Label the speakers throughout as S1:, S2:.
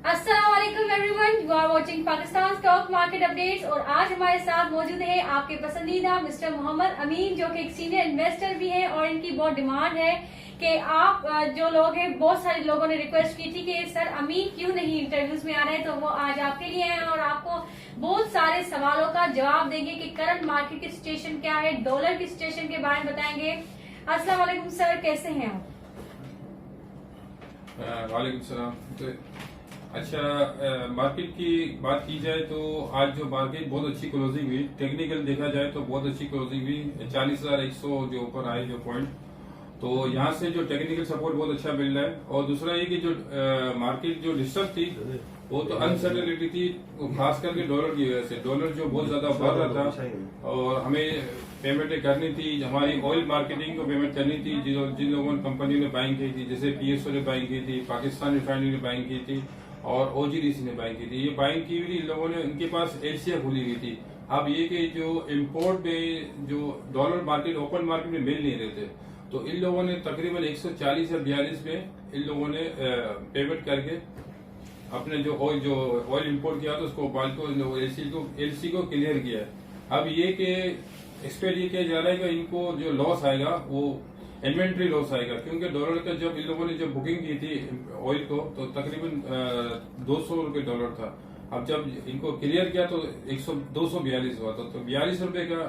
S1: अस्सलाम वालेकुम everyone, you are watching Pakistan stock market updates और आज हमारे साथ मौजूद है आपके पसंदीदा मिस्टर मोहम्मद अमीन, जो कि एक सीनियर इन्वेस्टर भी हैं और इनकी बहुत डिमांड है कि आप जो लोग हैं, बहुत सारे लोगों ने रिक्वेस्ट की थी कि सर अमीन क्यों नहीं इंटरव्यूज में आ रहे हैं, तो वो आज आपके लिए हैं और आपको बहुत सारे सवालों का जवाब देंगे कि करंट मार्केट की सिचुएशन क्या है, डॉलर की सिचुएशन के बारे में बताएंगे। अस्सलाम वालेकुम सर, कैसे हैं आप?
S2: वालेकुम सलाम। तो अच्छा, मार्केट की बात की जाए तो आज जो मार्केट बहुत अच्छी क्लोजिंग हुई, टेक्निकल देखा जाए तो बहुत अच्छी क्लोजिंग हुई। 40,100 जो ऊपर आए जो पॉइंट, तो यहाँ से जो टेक्निकल सपोर्ट बहुत अच्छा मिल रहा है। और दूसरा ये कि जो मार्केट जो डिस्टर्ब थी वो तो अनसर्टेनिटी थी, खास करके डॉलर की वजह से। डॉलर जो बहुत ज्यादा बढ़ रहा था और हमें पेमेंटें करनी थी, हमारी ऑयल मार्केटिंग को पेमेंट करनी थी, जिन लोगों ने कंपनी ने बाइंग की थी, जैसे पीएसओ ने बाइंग की थी, पाकिस्तान रिफाइनरी ने बाइंग की थी और ओजीडीसी ने बाइंग की थी। ये बाइंग की हुई इन लोगों ने, इनके पास एशिया खुली हुई थी। अब ये कि जो इम्पोर्ट में जो डॉलर मार्केट ओपन मार्केट में मिल नहीं रहे थे, तो इन लोगों ने तकरीबन 140 या 42 में इन लोगों ने पेमेंट करके अपने जो ऑयल इंपोर्ट किया था उसको बाल को एलसी को क्लियर किया है। अब ये कि एक्सपेक्ट ये किया जा रहा है कि इनको जो लॉस आएगा वो इन्वेंट्री लॉस आएगा, क्योंकि डॉलर का जब इन लोगों ने जब बुकिंग की थी ऑयल को तो तकरीबन 200 रुपए डॉलर था। अब जब इनको क्लियर किया तो 242 हुआ था, तो 42 रुपए का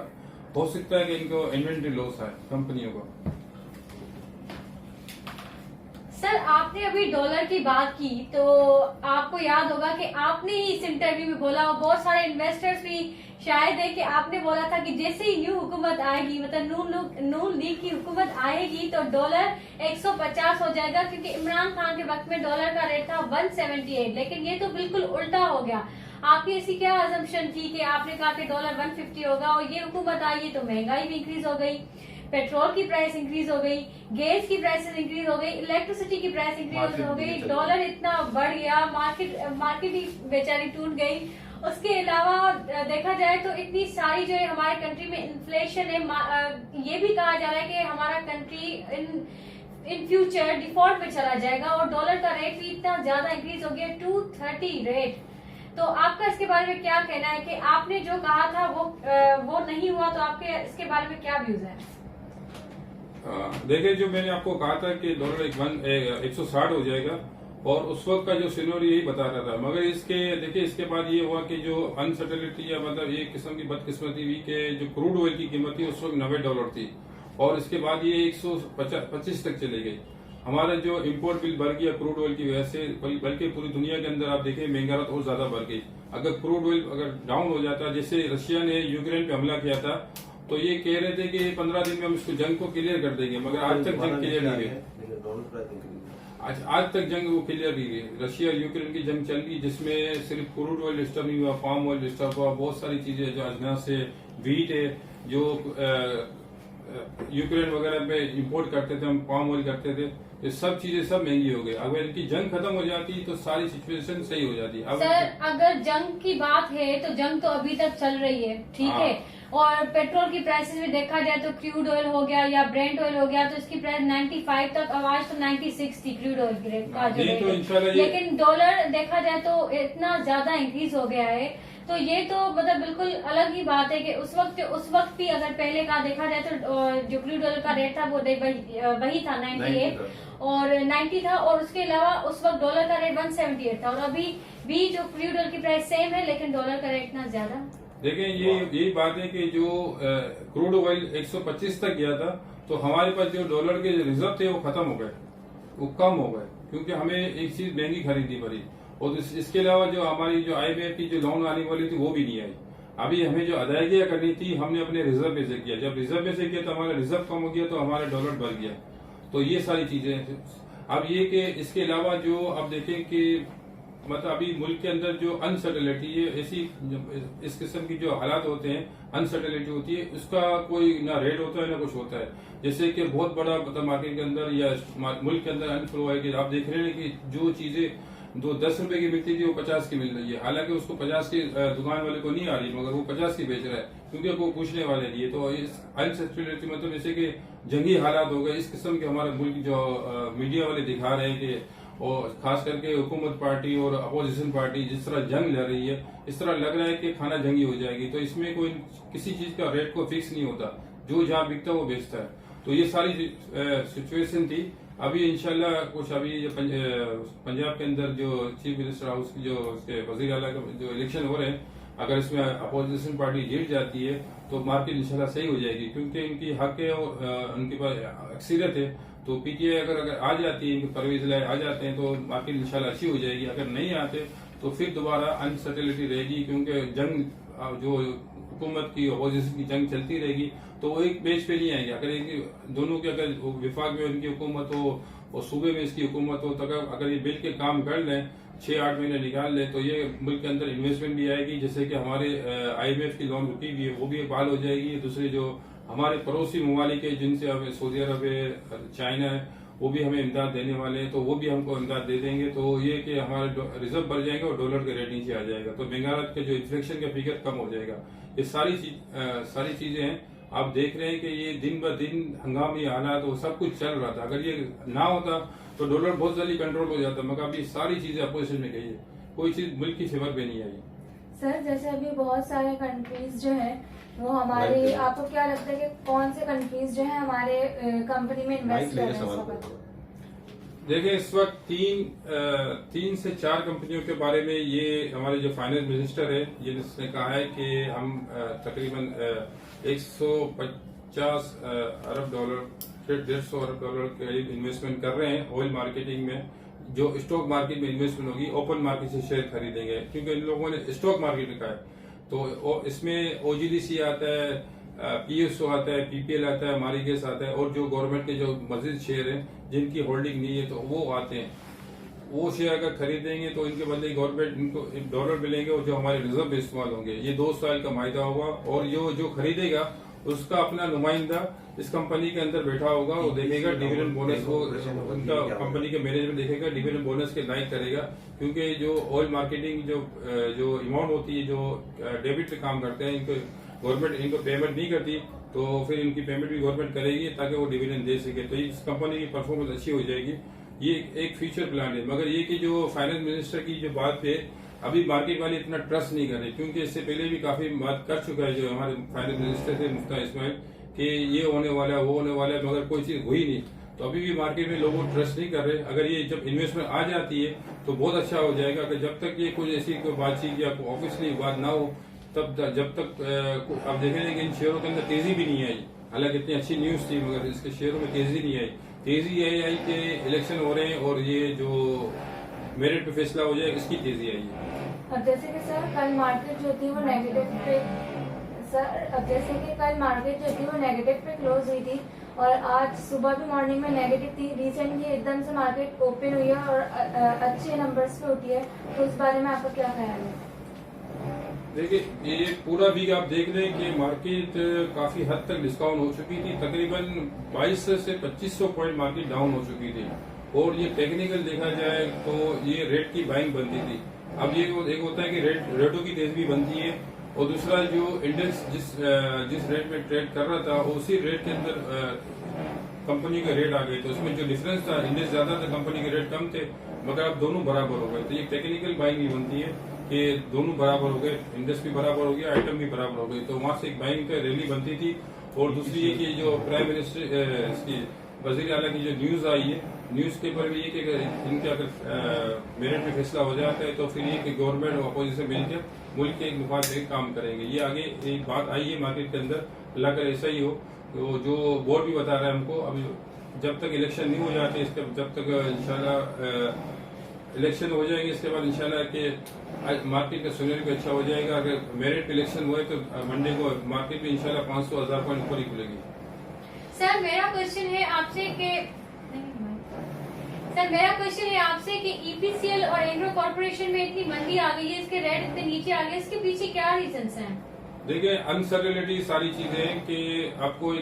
S2: हो सकता है कि इनको इन्वेंट्री लॉस आए कंपनियों को।
S1: सर आपने अभी डॉलर की बात की तो आपको याद होगा कि आपने ही इस इंटरव्यू में बोला और बहुत सारे इन्वेस्टर्स भी शायद है कि आपने बोला था कि जैसे ही न्यू हुकूमत आएगी, मतलब नून लीग की हुकूमत आएगी तो डॉलर 150 हो जाएगा, क्योंकि इमरान खान के वक्त में डॉलर का रेट था 178, लेकिन ये तो बिल्कुल उल्टा हो गया। आपकी ऐसी क्या अजम्पशन थी कि आपने कहा कि डॉलर 150 होगा और ये हुकूमत आई है तो महंगाई भी इंक्रीज हो गई, पेट्रोल की प्राइस इंक्रीज हो गई, गैस की प्राइसेस इंक्रीज हो गई, इलेक्ट्रिसिटी की प्राइस इंक्रीज हो गई, डॉलर इतना बढ़ गया, मार्केट ही बेचारी टूट गई। उसके अलावा देखा जाए तो इतनी सारी जो है हमारे कंट्री में इन्फ्लेशन है, ये भी कहा जा रहा है कि हमारा कंट्री इन फ्यूचर डिफॉल्ट में चला जाएगा और डॉलर का रेट भी इतना ज्यादा इंक्रीज हो गया 230 रेट। तो आपका इसके बारे में क्या कहना है कि आपने जो कहा था वो नहीं हुआ, तो आपके इसके बारे में क्या व्यूज है?
S2: देखिए, जो मैंने आपको कहा था कि डॉलर 160 हो जाएगा और उस वक्त का जो सिनेरियो यही बता रहा था, मगर इसके बाद ये हुआ कि जो अनसर्टेनिटी या मतलब ये किस्म की बदकिस्मती हुई कि जो क्रूड ऑयल की कीमत थी उस वक्त $90 थी और इसके बाद ये 125 तक चली गई। हमारा जो इम्पोर्ट बिल बढ़ गया क्रूड ऑयल की वजह से, बल्कि पूरी दुनिया के अंदर आप देखें महंगाई और ज्यादा बढ़ गई। अगर क्रूड ऑयल अगर डाउन हो जाता, जैसे रशिया ने यूक्रेन पे हमला किया था तो ये कह रहे थे कि 15 दिन में हम इसको जंग को क्लियर कर देंगे, मगर आज तक जंग क्लियर नहीं हुई। आज तक जंग वो क्लियर नहीं हुई। रशिया यूक्रेन की जंग चल रही जिसमें सिर्फ क्रूड ऑयल डिस्टर्ब नहीं हुआ, पाम ऑयल डिस्टर्ब हुआ, बहुत सारी चीजें जो अजनास है, वीट है, जो यूक्रेन वगैरह पे इंपोर्ट करते थे हम, पाम ऑयल करते थे, ये सब चीजें सब महंगी हो गई। अगर इनकी जंग खत्म हो जाती तो सारी सिचुएशन सही हो जाती। अब
S1: सर अगर जंग की बात है तो जंग तो अभी तक चल रही है, ठीक है, और पेट्रोल की प्राइसेस में देखा जाए तो क्रूड ऑयल हो गया या ब्रेंट ऑयल हो गया तो इसकी प्राइस 95 तक, आज तो 96 थी क्रूड ऑयल की रेट का जो रेट है, लेकिन डॉलर देखा जाए तो इतना ज्यादा इंक्रीज हो गया है। तो ये तो मतलब बिल्कुल अलग ही बात है कि उस वक्त भी अगर पहले का देखा जाए तो जो क्रूड ऑयल का रेट था वो वही था 98 और 90 था, और उसके अलावा उस वक्त डॉलर का रेट 178 था और अभी भी जो क्रूड ऑयल की प्राइस सेम है लेकिन डॉलर का रेट इतना ज्यादा।
S2: देखिए, यही बात है कि जो क्रूड ऑयल 125 तक गया था तो हमारे पास जो डॉलर के रिजर्व थे वो खत्म हो गए, वो कम हो गए, क्योंकि हमें एक चीज महंगी खरीदनी पड़ी। और इसके अलावा जो हमारी जो IMF की जो लोन आने वाली थी वो भी नहीं आई। अभी हमें जो अदायगियां करनी थी हमने अपने रिजर्व में से किया, जब रिजर्व में से किया तो हमारा रिजर्व कम हो गया तो हमारा डॉलर बढ़ गया। तो ये सारी चीजें। अब ये कि इसके अलावा जो अब देखें कि मतलब अभी मुल्क के अंदर जो अनसर्टेनिटी है, ऐसी इस किस्म की जो हालात होते हैं, अनसर्टेनिटी होती है, उसका कोई ना रेट होता है ना कुछ होता है। जैसे कि बहुत बड़ा मतलब मार्केट के अंदर या मुल्क के अंदर अनफ्लो है कि आप देख रहे हैं कि जो चीजें जो 10 रुपए की मिलती थी वो 50 की मिल रही है, हालांकि उसको 50 की दुकान वाले को नहीं आ रही, मगर वो 50 की बेच रहा है क्योंकि वो पूछने वाले नहीं है। तो इस अनसर्टेनिटी मतलब जैसे कि जंगी हालात हो गए, इस किस्म के हमारे मुल्क जो मीडिया वाले दिखा रहे हैं कि और खास करके हुकूमत पार्टी और अपोजिशन पार्टी जिस तरह जंग लड़ रही है, इस तरह लग रहा है कि खाना जंगी हो जाएगी। तो इसमें कोई किसी चीज का रेट को फिक्स नहीं होता, जो जहाँ बिकता है वो बेचता है। तो ये सारी सिचुएशन थी। अभी इंशाल्लाह कुछ अभी जो पंजाब के अंदर जो चीफ मिनिस्टर हाउस की जो वजीर आला का जो इलेक्शन हो रहे हैं, अगर इसमें अपोजिशन पार्टी जीत जाती है तो मार्केट इंशाल्लाह सही हो जाएगी, क्योंकि इनकी हक है और उनके पास अक्सरियत है। तो पीटीआई अगर आ जाती है, इनके परवेज लाए आ जाते हैं तो मार्केट इंशाल्लाह अच्छी हो जाएगी। अगर नहीं आते तो फिर दोबारा अनसर्टेनिटी रहेगी, क्योंकि जंग जो हुकूमत की अपोजिशन की जंग चलती रहेगी तो वो एक पेज पे नहीं आएगी। अगर दोनों के अगर विफाक में उनकी हुकूमत हो और सूबे में इसकी हुकूमत हो, तो अगर ये बिल के काम कर लें, 6-8 महीने निकाल ले, तो ये मुल्क के अंदर इन्वेस्टमेंट भी आएगी। जैसे कि हमारे IMF की लोन रुकी हुई है वो भी बहाल हो जाएगी। दूसरे जो हमारे पड़ोसी ममालिक है जिनसे हमें सऊदी अरब है, चाइना है, वो भी हमें इमदाद देने वाले हैं, तो वो भी हमको इमदाद दे देंगे। तो ये कि हमारे रिजर्व बढ़ जाएंगे और डॉलर के रेट नीचे आ जाएगा, तो महंगाई के जो इन्फ्लेशन का फिगर कम हो जाएगा। ये सारी चीजें हैं। आप देख रहे हैं कि ये दिन ब दिन हंगामी हालात वो सब कुछ चल रहा था। अगर ये ना होता तो डॉलर बहुत जल्दी कंट्रोल हो जाता, मगर अभी सारी चीजें अपोजिशन में गई है, कोई चीज मुल्क की फेवर पे नहीं आई।
S3: सर जैसे अभी बहुत सारे कंट्रीज जो है वो हमारे, आपको क्या लगता है कि कौन से कंट्रीज जो है हमारे कंपनी में इन्वेस्ट कर रहे हैं इस वक्त?
S2: देखिए, इस वक्त 3 से 4 कंपनियों के बारे में ये हमारे जो फाइनेंस मिनिस्टर है जिसने कहा है कि हम तकरीबन 150 अरब डॉलर से 150 अरब डॉलर के करीब इन्वेस्टमेंट कर रहे हैं ऑयल मार्केटिंग में। जो स्टॉक मार्केट में इन्वेस्टमेंट होगी, ओपन मार्केट से शेयर खरीदेंगे, क्योंकि इन लोगों ने स्टॉक मार्केट में कहा है। तो इसमें OGDC आता है, PSO आता है, PPL आता है, हमारी गैस आता है, और जो गवर्नमेंट के जो मजीद शेयर हैं जिनकी होल्डिंग नहीं है तो वो आते हैं। वो शेयर अगर खरीदेंगे तो इनके बदले गवर्नमेंट इनको डॉलर मिलेंगे और जो हमारे रिजर्व में इस्तेमाल होंगे। ये 2 साल का मायदा होगा, और जो खरीदेगा उसका अपना नुमाइंदा इस कंपनी के अंदर बैठा होगा, वो देखेगा डिविडेंड बोनस, वो उनका कंपनी के मैनेजमेंट देखेगा, डिविडेंड बोनस के लाइक करेगा। क्योंकि जो ऑयल मार्केटिंग जो अमाउंट होती है, जो डेबिट पे काम करते हैं, इनको गवर्नमेंट इनको पेमेंट नहीं करती, तो फिर इनकी पेमेंट भी गवर्नमेंट करेगी ताकि वो डिविडेंड दे सके। तो इस कंपनी की परफॉर्मेंस अच्छी हो जाएगी। ये एक फ्यूचर प्लान है। मगर ये कि जो फाइनेंस मिनिस्टर की जो बात है, अभी मार्केट वाले इतना ट्रस्ट नहीं कर रहे, क्योंकि इससे पहले भी काफी बात कर चुका है जो हमारे फाइनेंस मिनिस्टर थे मुफ्ता इस्माइल, कि ये होने वाला है, वो होने वाला है, मगर कोई चीज हुई नहीं। तो अभी भी मार्केट में लोग ट्रस्ट नहीं कर रहे। अगर ये जब इन्वेस्टमेंट आ जाती है तो बहुत अच्छा हो जाएगा। कि जब तक ये कोई ऐसी कोई बातचीत या कोई ऑफिशियली बात ना हो, तब जब तक आप देखेंगे कि इन शेयरों के अंदर तेजी भी नहीं आई। हालांकि इतनी अच्छी न्यूज थी, मगर इसके शेयरों में तेजी नहीं आई। तेजी यही आई कि इलेक्शन हो रहे हैं और ये जो मेरिट पे फैसला हो जाए, इसकी तेजी आई है।
S3: अब जैसे कि सर कल मार्केट जो थी वो नेगेटिव पे, अब जैसे कि कल मार्केट जो थी वो नेगेटिव पे क्लोज हुई थी, और आज सुबह भी मॉर्निंग में नेगेटिव थी। रिसेंटली एकदम से मार्केट ओपन हुई है और अच्छे नंबर्स पे उठी है, तो इस बारे में आपका क्या ख्याल है?
S2: देखिए, ये पूरा वीक आप देख रहे हैं कि मार्केट काफी हद तक डिस्काउंट हो चुकी थी। तकरीबन 2200 से 2500 पॉइंट मार्केट डाउन हो चुकी थी, और ये टेक्निकल देखा जाए तो ये रेट की बाइंग बनती थी। अब ये एक होता है कि रेटों की तेजी भी बनती है, और दूसरा जो इंडेक्स जिस रेट में ट्रेड कर रहा था, उसी रेट के अंदर कंपनी के रेट आ गए। तो उसमें जो डिफरेंस था, इंडेक्स ज्यादा था, कंपनी के रेट कम थे, मगर अब दोनों बराबर हो गए। तो ये टेक्निकल बाइंग भी बनती है कि दोनों बराबर हो गए, इंडेक्स भी बराबर हो गया, आइटम भी बराबर हो गई। तो वहां से एक बाइंग का रैली बनती थी। और दूसरी ये कि जो प्राइम मिनिस्टर इसकी वजीर आला की जो न्यूज आई है, न्यूज पेपर में ये कि इनके अगर मेरिट में फैसला हो जाता है तो फिर ये कि गवर्नमेंट और अपोजिशन मिलकर मुल्क के एक मुफाद के काम करेंगे। ये आगे एक बात आई है मार्केट के अंदर, अल्लाह कर ऐसा ही हो। तो जो बोर्ड भी बता रहा है हमको, अभी जब तक इलेक्शन नहीं हो जाते, इसके जब तक इंशाल्लाह इलेक्शन हो जाएंगे, इसके बाद इंशाल्लाह के मार्केट का सिनेरियो भी अच्छा हो जाएगा। अगर मेरिट इलेक्शन हुए तो मंडे को मार्केट में इंशाल्लाह 500,000 पॉइंट ऊपर ही खुलेगी।
S1: सर मेरा क्वेश्चन है आपसे कि EPCL और एग्रो कॉर्पोरेशन में इतनी मंदी आ गई है, इसके रेट इतने नीचे आ गए, इसके पीछे क्या रीजंस हैं?
S2: देखिए, अनसर्टेनिटी सारी चीजें हैं कि आपको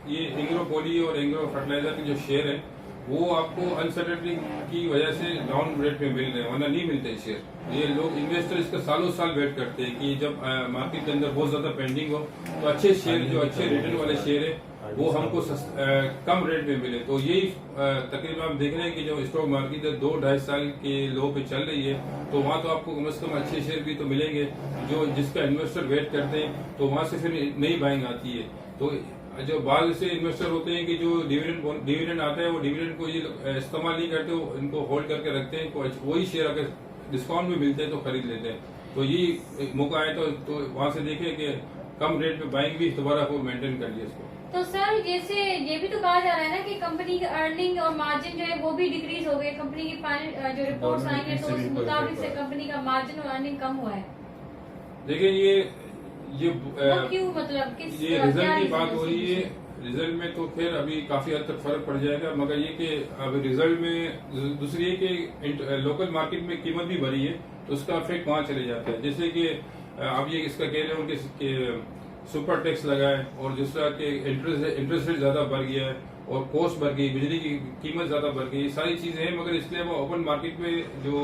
S2: ये एग्रो पॉली और एग्रो फर्टिलाइजर के जो शेयर है वो आपको अनसर्टेनिटी की वजह से डाउन रेट पे मिल रहे हैं, वरना नहीं मिलते शेयर। ये लोग इन्वेस्टर इसका सालों साल वेट करते हैं कि जब मार्केट के अंदर बहुत ज्यादा पेंडिंग हो तो अच्छे शेयर, जो अच्छे रिटर्न वाले शेयर है, वो हमको कम रेट में मिले। तो यही तकरीबन आप देख रहे हैं कि जो स्टॉक मार्केट 2-2.5 साल के लो पे चल रही है, तो वहाँ तो आपको कम से कम अच्छे शेयर भी तो मिलेंगे जो जिसका इन्वेस्टर वेट करते हैं, तो वहाँ से फिर नई बाइंग आती है। तो जो बाद से इन्वेस्टर होते हैं कि जो डिविडेंड आता है वो डिविडेंड को ये इस्तेमाल नहीं करते, वो इनको होल्ड करके रखते हैं, वही शेयर अगर डिस्काउंट में मिलते हैं तो खरीद लेते हैं। तो ये मौका आए तो वहाँ से देखें कि कम रेट पे बाइंग भी दोबारा को मेंटेन कर लिया इसको।
S1: तो सर जैसे ये भी तो कहा जा रहा है ना कि कंपनी की अर्निंग और मार्जिन जो है वो भी डिक्रीज हो गई, कंपनी की फाइनल जो रिपोर्ट्स आएंगे तो उस मुताबिक से कंपनी का मार्जिन और अर्निंग कम हुआ है।
S2: देखिए ये
S1: वो क्यों, मतलब किस
S2: ये रिजल्ट की बात हो रही है। रिजल्ट में तो खैर अभी काफी हद तक फर्क पड़ जाएगा, मगर ये कि अब रिजल्ट में दूसरी है कि लोकल मार्केट में कीमत भी बढ़ी है तो उसका इफेक्ट वहाँ चले जाता है। जैसे कि आप ये इसका कह रहे हो कि सुपर टैक्स लगा है और दूसरा कि इंटरेस्ट रेट ज्यादा बढ़ गया है और कॉस्ट बढ़ गई, बिजली की कीमत ज्यादा बढ़ गई, ये सारी चीजें हैं। मगर इसलिए वो ओपन मार्केट में जो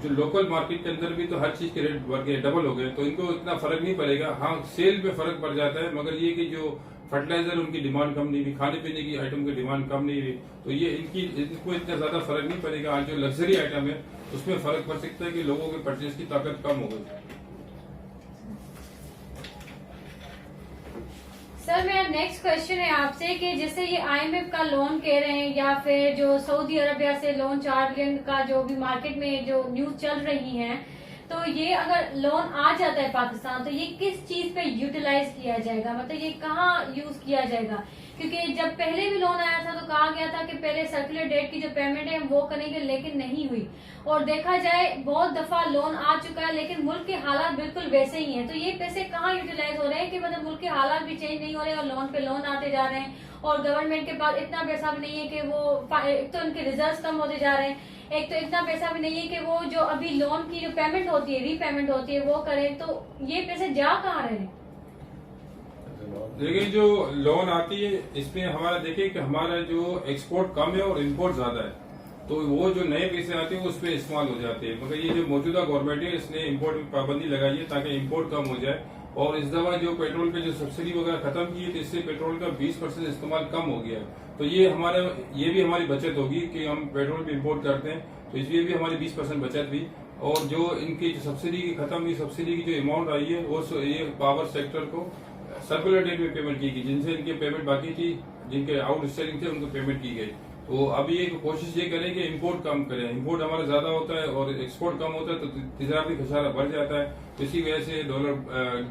S2: लोकल मार्केट के अंदर भी तो हर चीज के रेट बढ़ गए, डबल हो गए, तो इनको इतना फर्क नहीं पड़ेगा। हाँ, सेल पे फर्क पड़ जाता है, मगर ये कि जो फर्टिलाइजर उनकी डिमांड कम नहीं हुई, खाने पीने की आइटम की डिमांड कम नहीं हुई, तो ये इनको इतना ज्यादा फर्क नहीं पड़ेगा। आज जो लग्जरी आइटम है उसमें फर्क पड़ सकता है कि लोगों की परचेज की ताकत कम हो गई।
S1: सर मेरा नेक्स्ट क्वेश्चन है आपसे कि जैसे ये IMF का लोन कह रहे हैं या फिर जो सऊदी अरबिया से लोन 4 बिलियन का जो भी मार्केट में जो न्यूज चल रही है, तो ये अगर लोन आ जाता है पाकिस्तान तो ये किस चीज पे यूटिलाइज किया जाएगा, मतलब ये कहाँ यूज किया जाएगा? क्योंकि जब पहले भी लोन आया था तो कहा गया था कि पहले सर्कुलर डेट की जो पेमेंट है वो करेंगे, लेकिन नहीं हुई। और देखा जाए बहुत दफा लोन आ चुका है लेकिन मुल्क के हालात बिल्कुल वैसे ही हैं, तो ये पैसे कहाँ यूटिलाइज हो रहे हैं कि मतलब मुल्क के हालात भी चेंज नहीं हो रहे और लोन पे लोन आते जा रहे हैं और गवर्नमेंट के पास इतना पैसा भी नहीं है कि वो, एक तो उनके रिजर्व कम होते जा रहे हैं, एक तो इतना पैसा भी नहीं है कि वो जो अभी लोन की जो पेमेंट होती है, रीपेमेंट होती है, वो करें। तो ये पैसे जा कहाँ रहे हैं?
S2: देखिए जो लोन आती है इसमें हमारा देखिए कि हमारा जो एक्सपोर्ट कम है और इंपोर्ट ज्यादा है, तो वो जो नए पैसे आते हैं उस पर इस्तेमाल हो जाते हैं। मगर ये जो मौजूदा गवर्नमेंट है इसने इंपोर्ट में पाबंदी लगाई है ताकि इंपोर्ट कम हो जाए। और इस दफा जो पेट्रोल पे जो सब्सिडी वगैरह खत्म की है तो इससे पेट्रोल का 20% इस्तेमाल कम हो गया है। तो ये भी हमारी बचत होगी कि हम पेट्रोल भी इंपोर्ट करते हैं, तो इसलिए भी हमारी 20% बचत हुई। और जो इनकी सब्सिडी की खत्म हुई, सब्सिडी की जो अमाउंट आई है वो ये पावर सेक्टर को सर्कुलर डेट में पेमेंट की गई, जिनसे इनकी पेमेंट बाकी थी, जिनके आउटस्टैंडिंग थे उनको पेमेंट की गई। तो अभी एक कोशिश ये करें कि इंपोर्ट कम करें। इंपोर्ट हमारा ज्यादा होता है और एक्सपोर्ट कम होता है तो तिजारती खसारा बढ़ जाता है, तो इसी वजह से डॉलर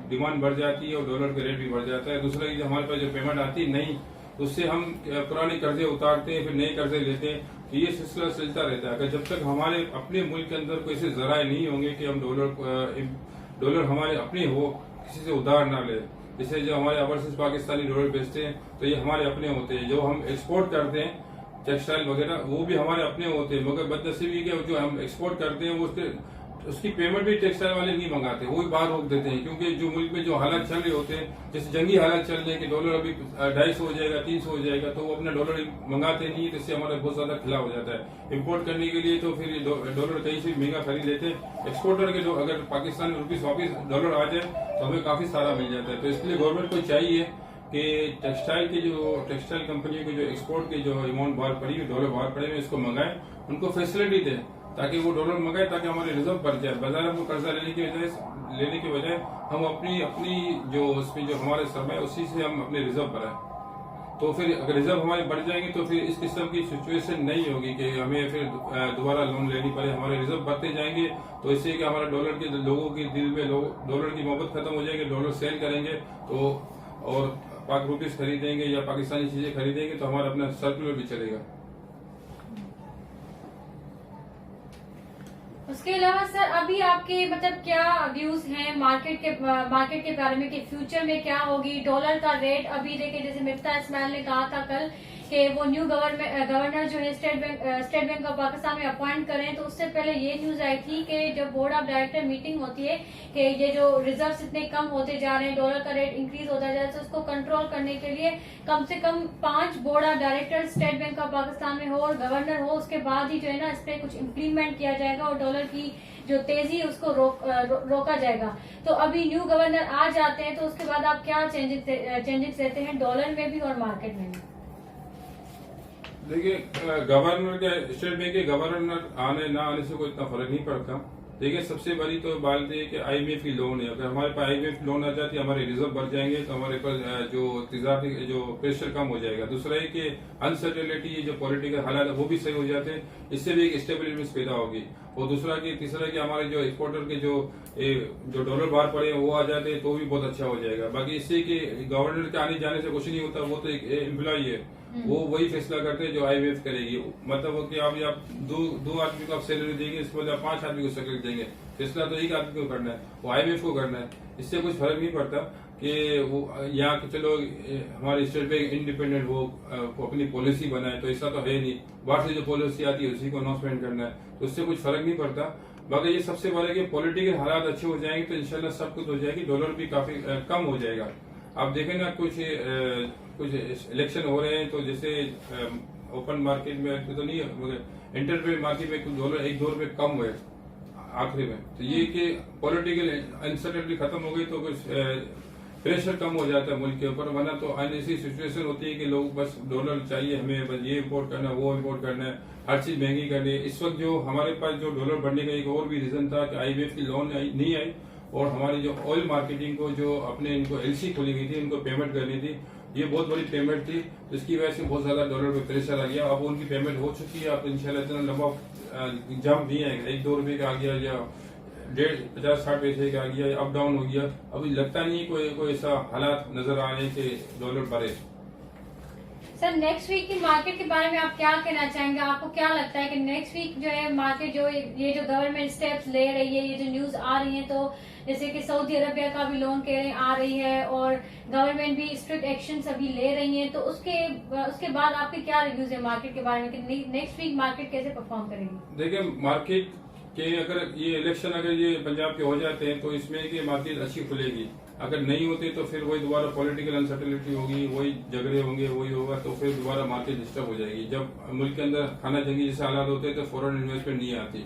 S2: डिमांड बढ़ जाती है और डॉलर का रेट भी बढ़ जाता है। दूसरा जो हमारे पास जो पेमेंट आती है नहीं, उससे हम पुराने कर्जे उतारते हैं, फिर नए कर्जे लेते हैं, तो ये सिलसिला चलता रहता है। अगर जब तक हमारे अपने मुल्क के अंदर कोई ऐसे जराए नहीं होंगे कि हम डॉलर हमारे अपने हो, किसी से उधार ना ले, जैसे जो हमारे ओवरसीज पाकिस्तानी डॉलर बेचते हैं तो ये हमारे अपने होते हैं, जो हम एक्सपोर्ट करते हैं टेक्सटाइल वगैरह वो भी हमारे अपने होते हैं। मगर बदनसीबी के जो हम एक्सपोर्ट करते हैं वो उसकी पेमेंट भी टेक्सटाइल वाले नहीं मंगाते, वो भी बाहर रोक देते हैं। क्योंकि जो मुल्क में जो हालात चल रहे होते हैं, जैसे जंगी हालात चल रहे हैं कि डॉलर अभी 250 हो जाएगा, 300 हो जाएगा, तो वो अपना डॉलर मंगाते नहीं है, तो इससे हमारा बहुत ज्यादा खिला हो जाता है। इम्पोर्ट करने के लिए तो फिर डॉलर कहीं से महंगा खरीद लेते हैं। एक्सपोर्टर के जो अगर पाकिस्तान में रुपीज वापिस डॉलर आ जाए तो हमें काफी सारा मिल जाता है। तो इसलिए गवर्नमेंट को चाहिए कि टेक्सटाइल कंपनियों के जो एक्सपोर्ट के जो अमाउंट बाहर पड़ी है, डॉलर बाहर पड़े हुए, इसको मंगाए, उनको फैसिलिटी दें ताकि वो डॉलर मंगाए, ताकि हमारे रिजर्व बढ़ जाए। बाजार में कर्जा लेने के बजाय हम अपनी जो उसमें जो हमारे सरमाया उसी से हम अपने रिजर्व बढ़ाएं। तो फिर अगर रिजर्व हमारे बढ़ जाएंगे तो फिर इस किस्म की सिचुएशन नहीं होगी कि हमें फिर दोबारा लोन लेनी पड़े। हमारे रिजर्व बढ़ते जाएंगे तो इससे कि हमारा डॉलर के लोगों के दिल में डॉलर की मोहब्बत खत्म हो जाएगी। डॉलर सेल करेंगे तो और पाक रुपीज खरीदेंगे या पाकिस्तानी चीजें खरीदेंगे तो हमारा अपना सर्कुलर भी चलेगा।
S1: उसके अलावा सर अभी आपके मतलब क्या व्यूज हैं मार्केट के बारे में कि फ्यूचर में क्या होगी डॉलर का रेट? अभी देखिए जैसे मिफ्ता इस्माइल ने कहा था कल कि वो न्यू गवर्नर जो है स्टेट बैंक ऑफ पाकिस्तान में अपॉइंट करें, तो उससे पहले ये न्यूज आई थी कि जब बोर्ड ऑफ डायरेक्टर मीटिंग होती है कि ये जो रिजर्व्स इतने कम होते जा रहे हैं, डॉलर का रेट इंक्रीज होता जा रहा है, तो उसको कंट्रोल करने के लिए कम से कम 5 board of director state bank of Pakistan में हो और गवर्नर हो, उसके बाद ही जो है ना इस पर कुछ इम्प्लीमेंट किया जाएगा और डॉलर की जो तेजी है उसको रोका जाएगा। तो अभी न्यू गवर्नर आ जाते हैं तो उसके बाद आप क्या चेंजेस देते हैं डॉलर में भी और मार्केट में भी?
S2: देखिए, गवर्नर के स्टेट बैंक के गवर्नर आने ना आने से कोई इतना फर्क नहीं पड़ता। देखिए, सबसे बड़ी तो बात है कि आईएमएफ की लोन है। अगर हमारे पास आईएमएफ लोन आ जाती है, हमारे रिजर्व बढ़ जाएंगे तो हमारे पास जो तिजारती जो प्रेशर कम हो जाएगा। दूसरा है कि अनसर्टेनिटी, जो पॉलिटिकल हालात है वो भी सही हो जाते हैं, इससे भी एक स्टेबिलिटी पैदा होगी। और तीसरा कि हमारे जो एक्सपोर्टर के जो डॉलर बाहर पड़े हैं वो आ जाते हैं तो भी बहुत अच्छा हो जाएगा। बाकी इससे कि गवर्नर के आने जाने से कुछ नहीं होता, वो तो एक एम्प्लॉय है, वो वही फैसला करते हैं जो आईएमएफ करेगी। मतलब कि आप दो आदमी को आप सैलरी देंगे, इसके बाद 5 आदमी को सैलरी देंगे, फैसला तो एक आदमी को करना है, वो आईएमएफ को करना है। इससे कुछ फर्क नहीं पड़ता कि वो यहाँ के चलो हमारे स्टेट बैंक इंडिपेंडेंट वो अपनी पॉलिसी बनाए, तो ऐसा तो है नहीं। बाहर से जो पॉलिसी आती है उसी को अनाउंसमेंट करना है, तो उससे कुछ फर्क नहीं पड़ता। बाकी ये सबसे बड़ा कि पॉलिटिकल हालात अच्छे हो जाएंगे तो इंशाल्लाह सब कुछ हो जाएगी, डॉलर भी काफी कम हो जाएगा। आप देखें ना, कुछ इलेक्शन हो रहे हैं तो जैसे ओपन मार्केट में तो नहीं, मगर इंटरबैंक मार्केट में कुछ डॉलर $1 कम हुए आखिरी में। तो ये कि पॉलिटिकल अनसर्टेनिटी खत्म हो गई तो कुछ प्रेशर कम हो जाता है मुल्क के ऊपर। वरना तो ऐसी सिचुएशन होती है कि लोग बस डॉलर चाहिए हमें, बस ये इम्पोर्ट करना है, वो इम्पोर्ट करना है, हर चीज महंगी करनी है। इस वक्त जो हमारे पास जो डॉलर बढ़ने का एक और भी रीजन था कि आईएमएफ की लोन नहीं आई और हमारी जो ऑयल मार्केटिंग को जो अपने इनको एलसी खोली गई थी, इनको पेमेंट करनी थी, ये बहुत बड़ी पेमेंट थी, तो इसकी वजह से बहुत ज्यादा डॉलर पे प्रेशर आ गया। अब उनकी पेमेंट हो चुकी है, अब इंशाल्लाह इतना लंबा जंप नहीं आएगा, $1-2 का आ गया या 50-60 पैसे का आ गया, अप डाउन हो गया। अभी लगता नहीं कोई ऐसा हालात नजर आ रहे हैं कि डॉलर बढ़े।
S1: सर, नेक्स्ट वीक की मार्केट के बारे में आप क्या कहना चाहेंगे? आपको क्या लगता है कि नेक्स्ट वीक जो है मार्केट जो ये जो गवर्नमेंट स्टेप्स ले रही है, ये जो न्यूज आ रही है, तो जैसे कि सऊदी अरबिया का भी लोन कह आ रही है और गवर्नमेंट भी स्ट्रिक्ट एक्शन अभी ले रही है, तो उसके बाद आपके क्या रिव्यूज है मार्केट के बारे में कि नेक्स्ट वीक मार्केट कैसे परफॉर्म करेगी?
S2: देखिए, मार्केट के अगर ये इलेक्शन अगर ये पंजाब के हो जाते हैं तो इसमें कि मार्केट अच्छी खुलेगी। अगर नहीं होते तो फिर वही दोबारा पॉलिटिकल अनसर्टेनिटी होगी, वही झगड़े होंगे, वही होगा, तो फिर दोबारा मार्केट डिस्टर्ब हो जाएगी। जब मुल्क के अंदर खाना जंगी जैसे हालात होते हैं तो फॉरेन इन्वेस्टमेंट नहीं आती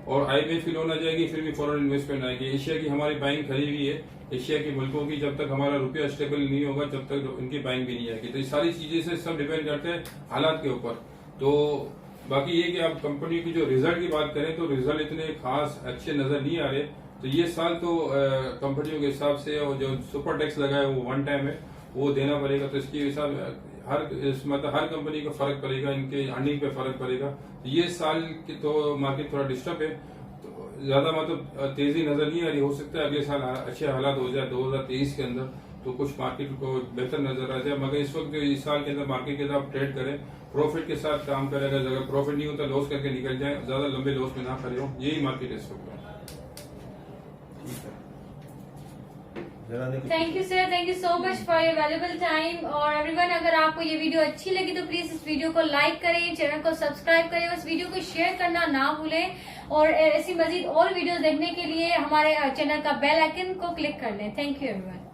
S2: और आईएमएफ की लोन आ जाएगी, फिर भी फॉरेन इन्वेस्टमेंट आएगी। एशिया की हमारी बाइंग खरी हुई है, एशिया के मुल्कों की, जब तक हमारा रुपया स्टेबल नहीं होगा जब तक उनकी बाइंग भी नहीं आएगी। तो ये सारी चीजें से सब डिपेंड करते हैं हालात के ऊपर। तो बाकी ये कि आप कंपनी की जो रिजल्ट की बात करें तो रिजल्ट इतने खास अच्छे नजर नहीं आ रहे। तो ये साल तो कंपनियों के हिसाब से और जो सुपर टैक्स लगा है वो 1 टाइम है, वो देना पड़ेगा। तो इसके हिसाब मतलब हर कंपनी को फर्क पड़ेगा, इनके अर्निंग पे फर्क पड़ेगा। ये साल की तो मार्केट थोड़ा डिस्टर्ब है, तो ज्यादा मतलब तेजी नजर नहीं आ रही। हो सकता है अगले साल अच्छे हालात हो जाए 2023 के अंदर, तो कुछ मार्केट को बेहतर नजर आ जाए। मगर इस वक्त इस साल के अंदर मार्केट के अंदर आप ट्रेड करें, प्रॉफिट के साथ काम करें। अगर प्रॉफिट नहीं होता लॉस करके निकल जाए, ज्यादा लंबे लॉस में ना खड़े हो, यही मार्केट है इस वक्त।
S1: Thank you sir, thank you so much for your valuable time. और एवरीवन, अगर आपको ये वीडियो अच्छी लगी तो प्लीज इस वीडियो को लाइक करें, चैनल को सब्सक्राइब करें और इस वीडियो को शेयर करना ना भूलें। और ऐसी मजीद और वीडियोस देखने के लिए हमारे चैनल का बेल आइकन को क्लिक कर लें। Thank you everyone.